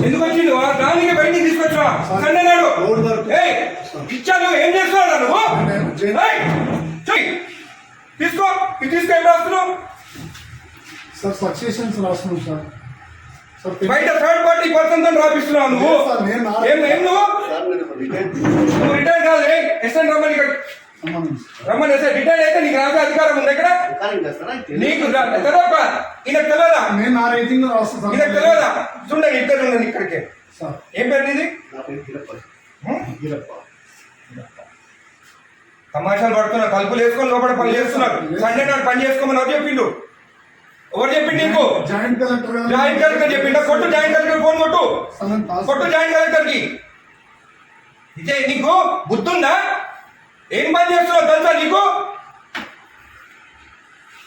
ఎందుకు వచ్చింది దానికి బయటికి తీసుకొచ్చా సండే నాడు ఇచ్చాను. ఏం చేస్తున్నావు నువ్వు? తీసుకో ఇది తీసుకో. ఏం రాస్తున్నావు సార్? సక్సెషన్స్ రాస్తున్నాం సార్. బయట థర్డ్ పార్టీ పర్సన్ తో రాపిస్తున్నావు నువ్వు. నువ్వు రిటైర్ కాదు. ఎస్ఎన్ రమ్మని రమ్మని వేస్తే రిటైర్ అయితే నీకు రాసే అధికారం ఉంది ఇక్కడ. నీకు తెలియదా? ఈయనకు తెలియదా? ఈయనకు తెలియదా? చూడండి ఇద్దరు ఉండండి ఇక్కడికి. ఏం పేరు నీది? తమాషాలు పడుతున్నా. తలుపులు వేసుకొని లోపల పని చేస్తున్నారు. సండే నాడు పని చేసుకోమని ఎవరు చెప్పిండు? ఎవరు చెప్పిండు నీకు? జాయింట్ కలెక్టర్ చెప్పిండా? కొట్టు జాయింట్ కలెక్టర్ ఫోన్ కొట్టు. కొట్టు జాయింట్ కలెక్టర్ కి. ఇదే నీకు బుద్ధుందా? ఏం పని చేస్తున్నావు తెలుసా నీకు?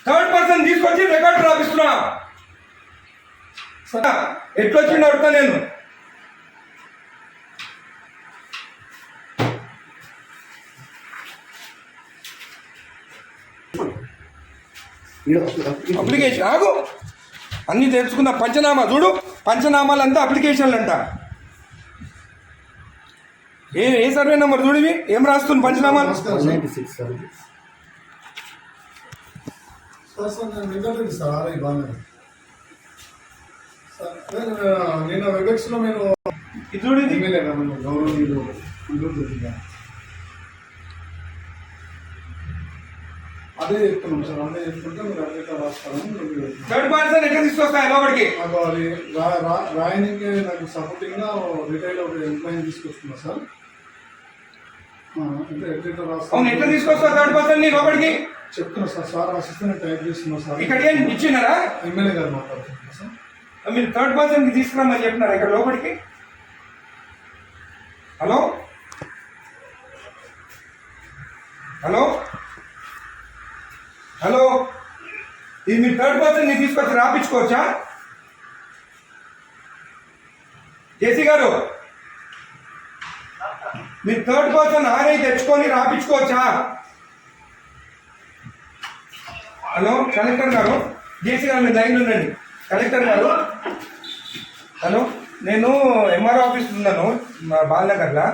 థర్డ్ పర్సన్ తీసుకొచ్చి రికార్డు రాపిస్తున్నా. ఎట్లొచ్చింది అడుగుతా నేను. అప్లికేషన్ ఆగు అన్ని తెలుసుకున్న. పంచనామా చూడు. పంచనామాలంతా అప్లికేషన్లు అంట. ఏ సర్వే నెంబర్ చూడివి? ఏం రాస్తుంది పంచనామాలు? నేను వెబెక్స్ లో నేను గౌరవనీయులు అదే చెప్తున్నాం సార్. అదే చెప్తుంటే మీరు అట్లా రాస్తాను. థర్డ్ పర్సన్ ఎట్లా తీసుకొస్తాయి లోపలికి? రాయనికి నాకు సపోర్టింగ్ గా రిటైల్ ఒక ఎంప్లాయీ తీసుకొస్తున్నా సార్. అవును, ఎట్లా తీసుకొస్తా థర్డ్ పర్సన్ ని లోపలికి? చెప్తున్నా సార్. సార్ రాసిస్తే టైప్ చేస్తున్నా సార్. ఇక్కడ ఏం ఇచ్చినారా? ఎమ్మెల్యే గారు మాట్లాడుతున్నా సార్. మీరు థర్డ్ పర్సన్ కి తీసుకురామని చెప్పినారా ఇక్కడ లోపలికి? హలో హలో హలో, ఇది మీరు థర్డ్ పర్సన్ ని తీసుకొచ్చి రాపించుకోవచ్చా? జేసీ గారు, మీరు థర్డ్ పర్సన్ ఆర్ఐ తెచ్చుకొని రాపించుకోవచ్చా? హలో కలెక్టర్ గారు, జేసీ గారు మీరు లైన్లో ఉండండి. కలెక్టర్ గారు, హలో, నేను ఎంఆర్ఓ ఆఫీస్ ఉన్నాను మా బాలనగర్లో.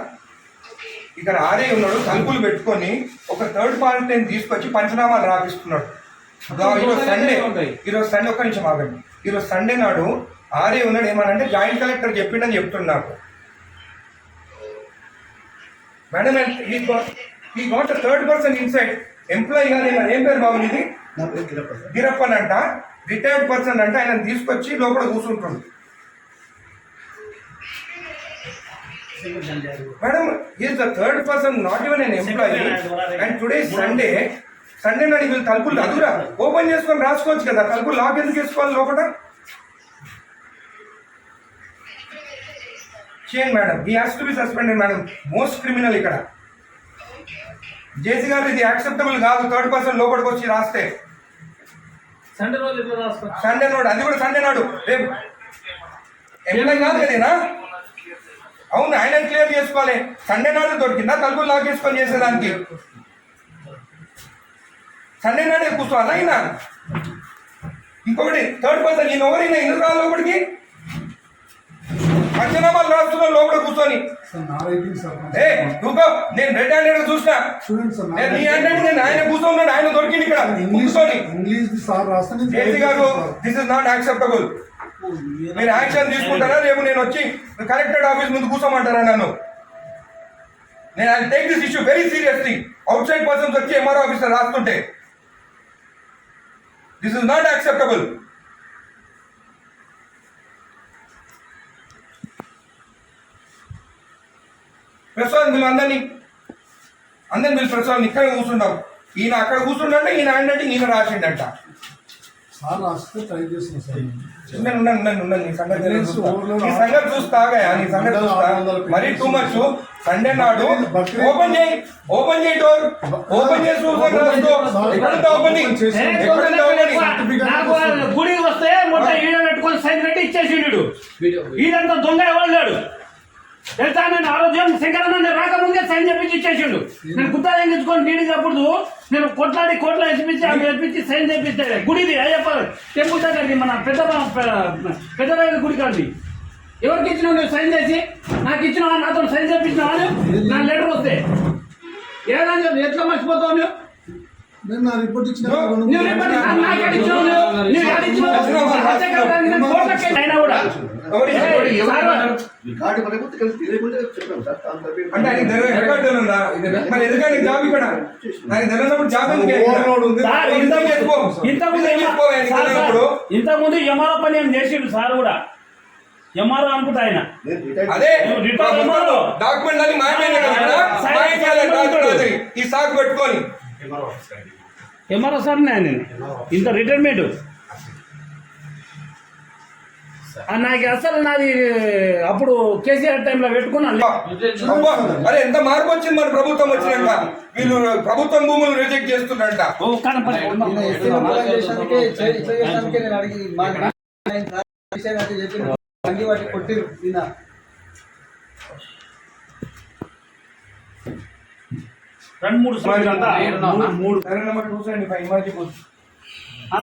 ఇక్కడ ఆర్ఐ ఉన్నాడు, తలుపులు పెట్టుకొని ఒక థర్డ్ పార్టీని తీసుకొచ్చి పంచనామాలు రాపిస్తున్నాడు. ఈరోజు సండే ఒక్క నిమిషం ఆగండి. ఈరోజు సండే నాడు ఆర్ఐ ఉన్నాడు. ఏమనంటే జాయింట్ కలెక్టర్ చెప్పిండని చెప్తున్నాడు. మేడం ఈ goat third person inside employee గారు. ఏం పేరు బాబు ఇది? గిరప్పన్ అంట. రిటైర్డ్ పర్సన్ అంటే ఆయన తీసుకొచ్చి లోపల కూర్చుంటుంది. Madam, he is the third person, not even an employee. And today is Sunday. Sunday నాడు వీళ్ళు తలుపులు అదురా ఓపెన్ చేసుకొని రాసుకోవచ్చు కదా. తలుపులు లాక్ ఎందుకు వేసుకోవాలి లోపల? చేయండి madam. He has to be suspended madam. Most criminal ఇక్కడ. జేసీ గారు, ఇది యాక్సెప్టబుల్ కాదు. థర్డ్ పర్సన్ లోపలికి వచ్చి రాస్తే. సండే నాడు, అది కూడా సండే నాడు. రేపు ఎంప్లాయ్ కాదు కదేనా? అవును, ఆయన క్లియర్ చేసుకోవాలి. సండే నాడు దొరికిందా తలుపులు లాక్ చేసుకొని చేసేదానికి? సండే నాడే కూర్చోవాలా ఆయన? ఇంకొకటి థర్డ్ పర్సన్ ఈయన ఎవరైనా ఎందుకు రాలి లోపలికి? పంచనామాలు రాస్తున్నా లోపల కూర్చొని. నువ్వు నేను రెడ్ హ్యాండెడ్ చూసినా. నీ హ్యాండెడ్ నేను ఆయన కూర్చోన్నాడు. ఆయన దొరికింది ఇక్కడ కూర్చొని. జేసీ గారు, దిస్ ఇస్ నాట్ యాక్సెప్టబుల్. మీరు యాక్షన్ తీసుకుంటారా? రేపు నేను వచ్చి కలెక్టరేట్ ఆఫీస్ ముందు కూర్చోమంటారా నన్ను? నేను I take this issue very seriously. Outside persons వచ్చి ఎంఆర్ఓ ఆఫీస్ రాస్తుంటే this is not acceptable. Prasad వీళ్ళు అందరినీ వీళ్ళు ప్రసాద్ ఇక్కడ కూర్చుంటాం. ఈయన అక్కడ కూర్చుంటే ఈయన హ్యాండ్ ఈయన రాసిండంట. నీ సంగతి చూస్తాగా, నీ సంగతి చూస్తా. మరీ టూ మచ్. సండే నాడు ఓపెన్ చేయి డోర్. ఓపెన్ చేసి గుడికి వస్తే మొత్తం ఈడ పెట్టుకొని సైన్ పెట్టి ఇచ్చేసిండు. ఈడంతా దొంగ వాళ్ళాడు. తెలుసా నేను ఆరోగ్యం శంకరన్న రాకముందే సైన్ చేపించి ఇచ్చేసిండు. నేను గుత్తా తెంగించుకొని నీడినప్పుడు నేను కొట్లాడి కోట్ల వేసిపించి అవి వేపించి సైన్ చేపిస్తే గుడిది అయ్యప్ప టెంపుల్ దగ్గరది మన పెద్ద గుడి కాదు. ఎవరికి ఇచ్చినావు నువ్వు సైన్ చేసి? నాకు ఇచ్చినావా? నాతో సైన్ చేపించినావా? నా లెటర్ వస్తే ఏదని చెప్పి ఎట్లా మర్చిపోతావు నువ్వు? నేను నా రిపోర్ట్ ఇచ్చిన నువ్వు రిపోర్ట్ నాకు ఇచ్చినావు. నువ్వు యాడ్ ఇచ్చినావు అయినా కూడా అంటే ఆయన రికార్డు ఉందా? మరి ఎందుకంటే జాబ్ ఇక్కడ నాకు తెలియనప్పుడు జాబ్ ఇంతకుముందు ఎంఆర్ఓ పని ఏం చేసిండు సార్ కూడా. ఎంఆర్ఓ అనుకుంటా ఆయన. అదే డాక్యుమెంట్ అని మాయమైనా ఈ సాగు పెట్టుకొని ఎంఆర్ఓ సార్ ఆయన ఇంత రిటైర్మెంట్ నాకు అసలు నాది అప్పుడు కేసీఆర్ టైంలో పెట్టుకున్నాను. అరే ఎంత మార్పు వచ్చింది మన ప్రభుత్వం వచ్చినాక. వీళ్ళు ప్రభుత్వం భూములు రిజెక్ట్ చేస్తున్నారంట. కొట్టిరు రెండు మూడు మూడు 275